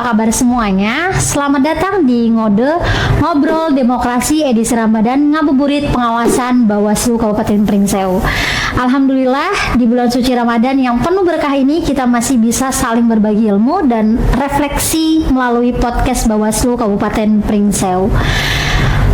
kabar semuanya? Selamat datang di Ngode Ngobrol Demokrasi edisi Ramadan Ngabuburit Pengawasan Bawaslu Kabupaten Pringsewu. Alhamdulillah di bulan suci Ramadan yang penuh berkah ini kita masih bisa saling berbagi ilmu dan refleksi melalui podcast Bawaslu Kabupaten Pringsewu.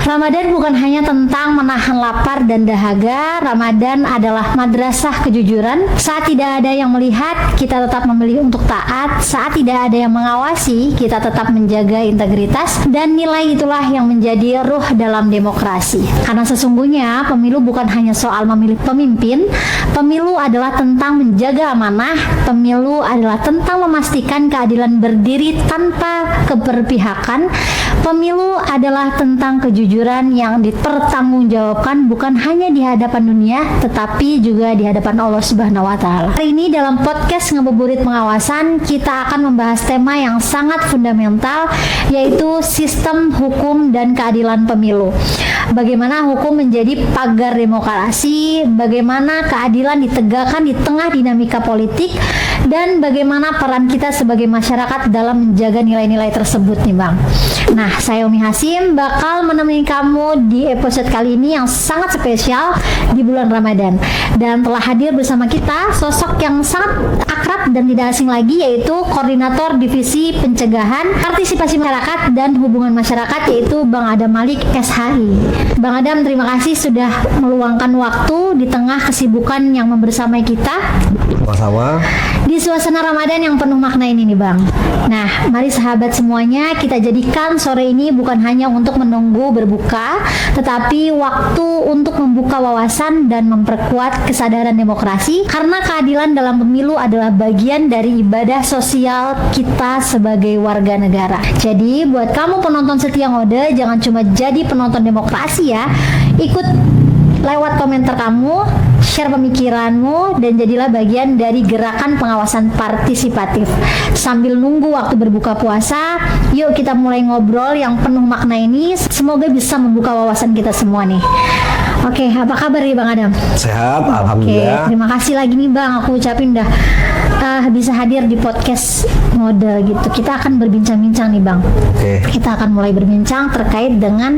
Ramadan bukan hanya tentang menahan lapar dan dahaga. Ramadan adalah madrasah kejujuran. Saat tidak ada yang melihat, kita tetap memilih untuk taat. Saat tidak ada yang mengawasi, kita tetap menjaga integritas. Dan nilai itulah yang menjadi ruh dalam demokrasi. Karena sesungguhnya pemilu bukan hanya soal memilih pemimpin. Pemilu adalah tentang menjaga amanah. Pemilu adalah tentang memastikan keadilan berdiri tanpa keberpihakan. Pemilu adalah tentang kejujuran yang dipertanggungjawabkan bukan hanya di hadapan dunia tetapi juga di hadapan Allah Subhanahu wa taala. Hari ini dalam podcast Ngabuburit Pengawasan kita akan membahas tema yang sangat fundamental yaitu sistem hukum dan keadilan pemilu. Bagaimana hukum menjadi pagar demokrasi, bagaimana keadilan ditegakkan di tengah dinamika politik, dan bagaimana peran kita sebagai masyarakat dalam menjaga nilai-nilai tersebut nih Bang. Nah, saya Umi Hasim bakal menemani kamu di episode kali ini yang sangat spesial di bulan Ramadan. Dan telah hadir bersama kita sosok yang sangat akrab dan tidak asing lagi yaitu Koordinator Divisi Pencegahan Partisipasi Masyarakat dan Hubungan Masyarakat yaitu Bang Adam Malik SHI. Bang Adam, terima kasih sudah meluangkan waktu di tengah kesibukan yang membersamai kita. Sama-sama. Di suasana Ramadan yang penuh makna ini nih Bang. Nah, mari sahabat semuanya kita jadikan sore ini bukan hanya untuk menunggu berbuka, tetapi waktu untuk membuka wawasan dan memperkuat kesadaran demokrasi karena keadilan dalam pemilu adalah bagian dari ibadah sosial kita sebagai warga negara. Jadi buat kamu penonton setia Ngode, jangan cuma jadi penonton demokrasi ya. Ikut lewat komentar kamu, share pemikiranmu, dan jadilah bagian dari gerakan pengawasan partisipatif. Sambil nunggu waktu berbuka puasa, yuk kita mulai ngobrol yang penuh makna ini. Semoga bisa membuka wawasan kita semua nih. Oke, apa kabar nih Bang Adam? Sehat, alhamdulillah. Oke, terima kasih lagi nih Bang, aku ucapin dah bisa hadir di podcast Ngode gitu. Kita akan berbincang-bincang nih Bang. Oke. Kita akan mulai berbincang terkait dengan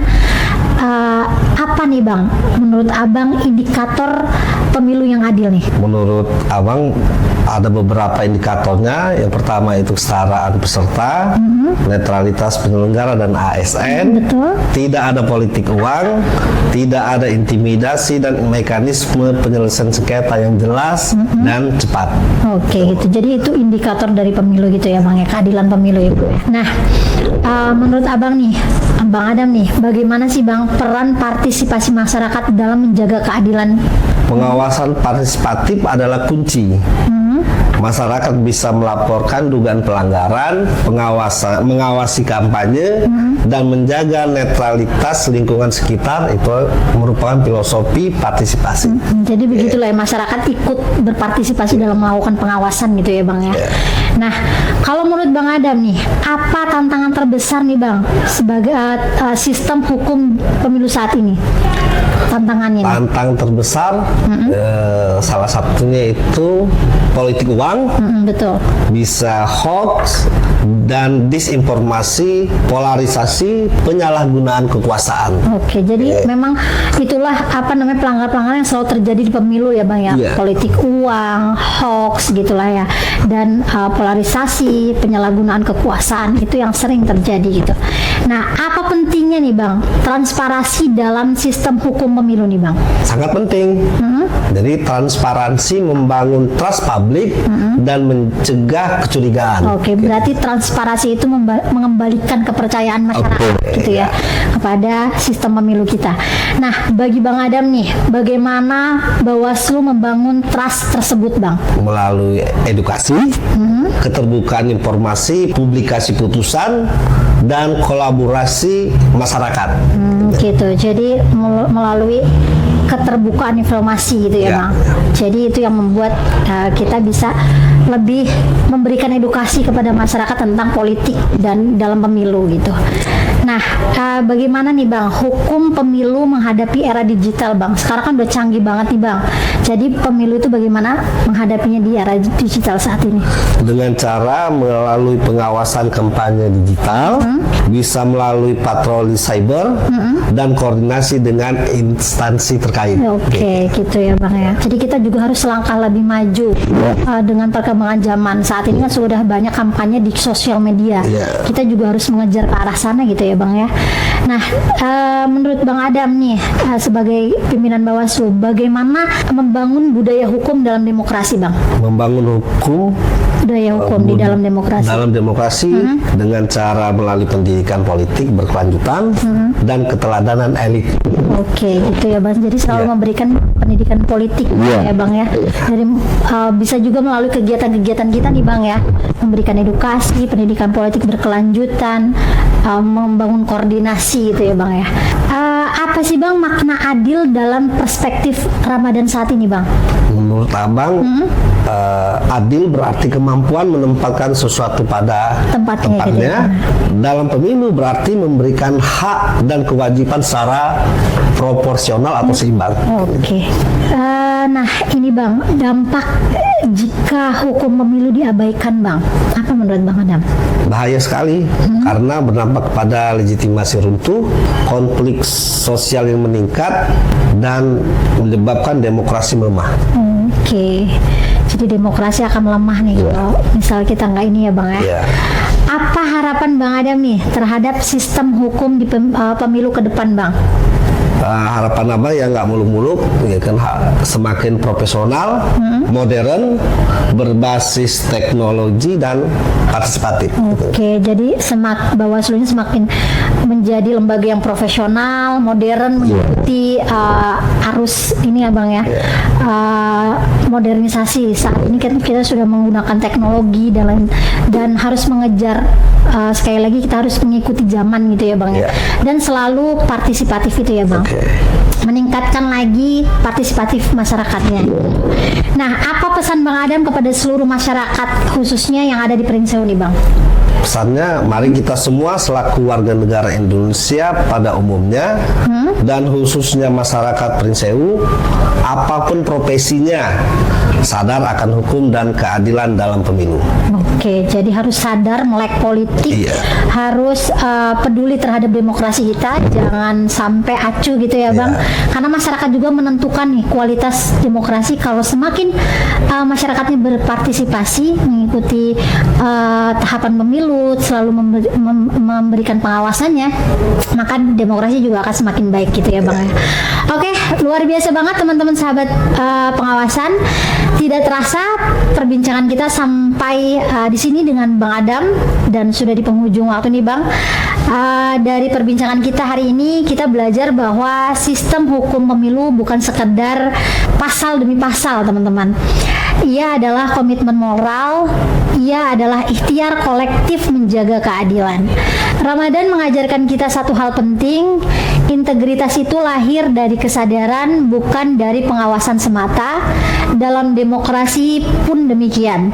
apa nih Bang, menurut Abang indikator pemilu yang adil nih? Menurut Abang ada beberapa indikatornya. Yang pertama itu kesetaraan peserta, netralitas penyelenggara dan ASN, Betul. tidak ada politik uang, tidak ada intimidasi dan mekanisme penyelesaian sengketa yang jelas dan cepat. Oke, gitu. Jadi itu indikator dari pemilu gitu ya Bang ya, keadilan pemilu itu. Nah, menurut Abang nih, Bang Adam nih, bagaimana sih Bang peran partisipasi masyarakat dalam menjaga keadilan? Pengawasan partisipatif adalah kunci. Masyarakat bisa melaporkan dugaan pelanggaran, mengawasi kampanye, dan menjaga netralitas lingkungan sekitar. Itu merupakan filosofi partisipasi. Jadi begitulah ya, masyarakat ikut berpartisipasi dalam melakukan pengawasan gitu ya Bang ya. Nah, kalau menurut Bang Adam nih, apa tantangan terbesar nih Bang sebagai sistem hukum pemilu saat ini? Tantangannya nih. Tantangan terbesar salah satunya itu politik uang, betul. bisa hoax dan disinformasi, polarisasi, penyalahgunaan kekuasaan. Oke, jadi memang itulah apa namanya pelanggaran-pelanggaran yang selalu terjadi di pemilu ya Bang ya. Politik uang, hoax gitulah ya, dan polarisasi, penyalahgunaan kekuasaan itu yang sering terjadi gitu. Nah, apa pentingnya nih Bang transparansi dalam sistem hukum pemilu nih Bang? Sangat penting. Jadi transparansi membangun trust publik dan mencegah kecurigaan. Oke, berarti transparansi itu mengembalikan kepercayaan masyarakat gitu ya kepada sistem pemilu kita. Nah, bagi Bang Adam nih, bagaimana Bawaslu membangun trust tersebut Bang? Melalui edukasi, keterbukaan informasi, publikasi putusan, dan kolaborasi masyarakat. Gitu. Jadi melalui keterbukaan informasi gitu ya Bang. Jadi itu yang membuat kita bisa lebih memberikan edukasi kepada masyarakat tentang politik dan dalam pemilu gitu. Nah, bagaimana nih Bang hukum pemilu menghadapi era digital Bang? Sekarang kan udah canggih banget nih Bang. Jadi pemilu itu bagaimana menghadapinya di era digital saat ini? Dengan cara melalui pengawasan kampanye digital, bisa melalui patroli cyber, dan koordinasi dengan instansi terkait. Oke, gitu ya Bang ya. Jadi kita juga harus selangkah lebih maju dengan perkembangan zaman. Saat ini kan sudah banyak kampanye di sosial media. Kita juga harus mengejar ke arah sana gitu ya Bang ya. Nah, menurut Bang Adam nih sebagai pimpinan Bawaslu, bagaimana membangun budaya hukum dalam demokrasi Bang? Membangun Budaya hukum di dalam demokrasi. Dalam demokrasi dengan cara melalui pendidikan politik berkelanjutan dan keteladanan elit. Oke, gitu ya Bang. Jadi selalu memberikan pendidikan politik ya Bang ya. Dari bisa juga melalui kegiatan-kegiatan kita nih Bang ya, memberikan edukasi, pendidikan politik berkelanjutan, membangun koordinasi gitu ya Bang ya. Apa sih Bang makna adil dalam perspektif Ramadan saat ini Bang? Menurut Abang, adil berarti kemampuan menempatkan sesuatu pada tempatnya. Gitu ya. Dalam pemilu berarti memberikan hak dan kewajiban secara proporsional atau seimbang. Oke. Nah ini Bang, dampak jika hukum pemilu diabaikan Bang, apa menurut Bang Adam? Bahaya sekali karena berdampak pada legitimasi runtuh, konflik sosial yang meningkat, dan menyebabkan demokrasi melemah. Oke. Jadi demokrasi akan melemah nih kalau misal kita nggak ini ya Bang ya. Apa harapan Bang Adam nih terhadap sistem hukum di pemilu ke depan Bang? Harapan Abang ya nggak muluk-muluk, ya kan, semakin profesional, modern, berbasis teknologi dan partisipatif. Oke, jadi Bawaslu ini semakin menjadi lembaga yang profesional, modern, mengikuti arus ini ya Bang ya, modernisasi. Saat ini kita sudah menggunakan teknologi dan harus mengejar, sekali lagi kita harus mengikuti zaman gitu ya Bang ya, dan selalu partisipatif itu ya Bang. Meningkatkan lagi partisipatif masyarakatnya. Nah, apa pesan Bang Adam kepada seluruh masyarakat khususnya yang ada di Pringsewu nih Bang? Pesannya, mari kita semua selaku warga negara Indonesia pada umumnya dan khususnya masyarakat Pringsewu, apapun profesinya, sadar akan hukum dan keadilan dalam pemilu. Oke, jadi harus sadar melek politik, harus peduli terhadap demokrasi kita, jangan sampai acuh gitu ya Bang. Karena masyarakat juga menentukan nih kualitas demokrasi. Kalau semakin masyarakatnya berpartisipasi, mengikuti tahapan pemilu, selalu memberikan pengawasannya, maka demokrasi juga akan semakin baik gitu ya Bang. Oke, luar biasa banget teman-teman sahabat pengawasan. Tidak terasa perbincangan kita sampai di sini dengan Bang Adam dan sudah di penghujung waktu nih Bang. Dari perbincangan kita hari ini kita belajar bahwa sistem hukum pemilu bukan sekedar pasal demi pasal teman-teman. Ia adalah komitmen moral, ia adalah ikhtiar kolektif menjaga keadilan. Ramadan mengajarkan kita satu hal penting, integritas itu lahir dari kesadaran bukan dari pengawasan semata. Dalam demokrasi pun demikian.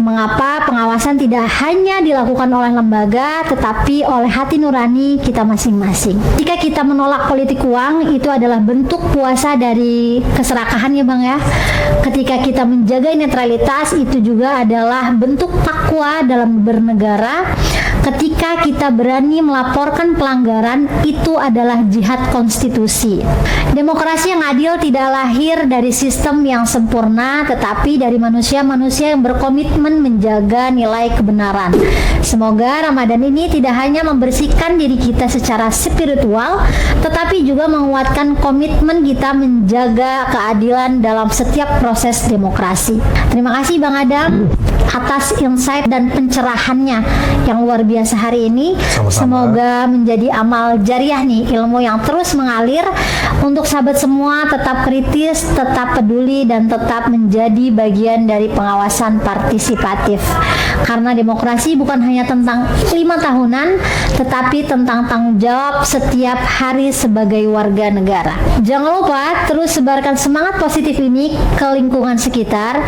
Mengapa pengawasan tidak hanya dilakukan oleh lembaga tetapi oleh hati nurani kita masing-masing. Jika kita menolak politik uang, itu adalah bentuk puasa dari keserakahan ya Bang ya. Ketika kita menjaga netralitas, itu juga adalah bentuk takwa dalam bernegara. Ketika kita berani melaporkan pelanggaran, itu adalah jihad konstitusi. Demokrasi yang adil tidak lahir dari sistem yang sempurna, tetapi dari manusia-manusia yang berkomitmen menjaga nilai kebenaran. Semoga Ramadan ini tidak hanya membersihkan diri kita secara spiritual, tetapi juga menguatkan komitmen kita menjaga keadilan dalam setiap proses demokrasi. Terima kasih Bang Adam atas insight dan pencerahannya yang luar biasa hari ini. Sama-sama. Semoga menjadi amal jariah nih, ilmu yang terus mengalir untuk sahabat semua tetap kritis, tetap peduli, dan tetap menjadi bagian dari pengawasan partisipatif. Karena demokrasi bukan hanya tentang 5 tahunan, tetapi tentang tanggung jawab setiap hari sebagai warga negara. Jangan lupa terus sebarkan semangat positif ini ke lingkungan sekitar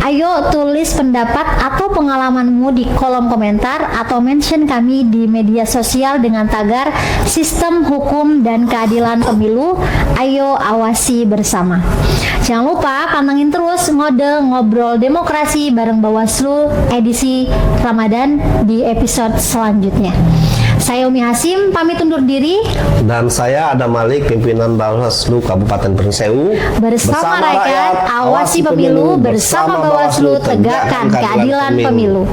Ayo tulis pendapat atau pengalamanmu di kolom komentar atau mention kami di media sosial dengan tagar Sistem Hukum dan Keadilan Pemilu. Ayo awasi bersama. Jangan lupa pantengin terus Ngode Ngobrol Demokrasi bareng Bawaslu edisi Ramadan di episode selanjutnya. Saya Umi Hasim pamit undur diri. Dan saya Adam Malik, pimpinan Bawaslu Kabupaten Pringseu. Bersama rakyat, awasi pemilu. Bersama Bawaslu, tegakkan keadilan pemilu.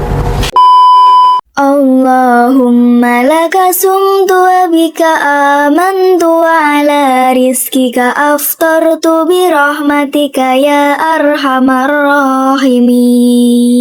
Allahumma laka sumtu wa bika amantu wa ala rizkika aftartu bi rahmatika ya arhamar rahimin.